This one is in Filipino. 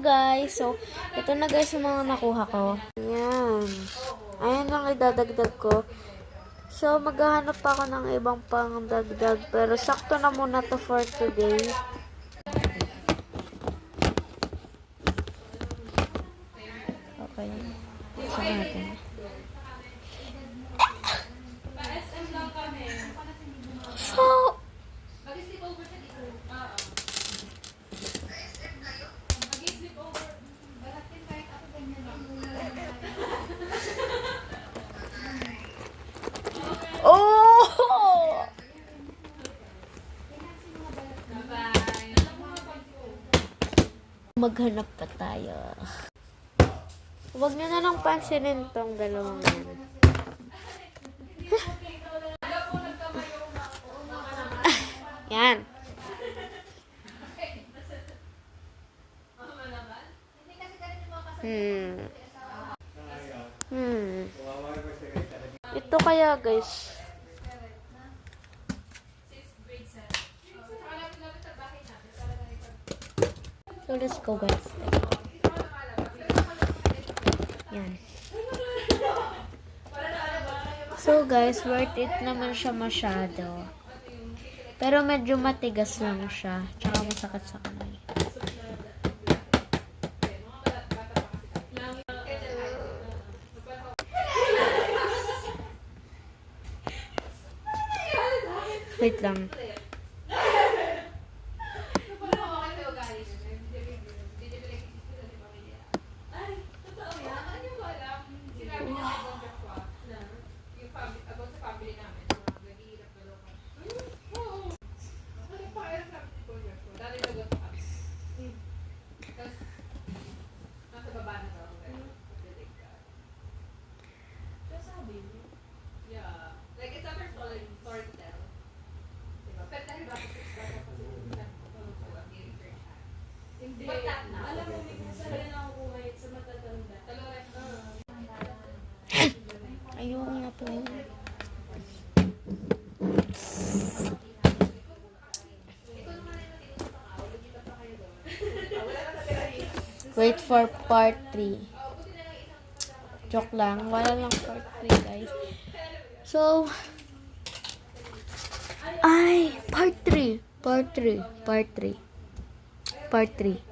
guys. So, ito na guys yung mga nakuha ko. Ayan. Ayan lang idadagdag ko. So, maghahanap pa ako ng ibang pang dagdag. Pero, sakto na muna to for today. Okay. Buksan natin. So, oh! Maghanap pa tayo. Huwag nyo na lang pansinin tong dalawang yan. Yan. Ito kaya guys. So let's go guys. Yan. So guys, worth it naman siya masyado. Pero medyo matigas lang siya. Tsaka masakit sa kamay. Wait lang. Hindi. Alam mo, may kasalanan ako kuha sa matatanda. Ayun nga po. Wait for part 3. Joke lang. Wala lang part 3 guys. So, ay, part 3. Part 3. Part 3. Part 3.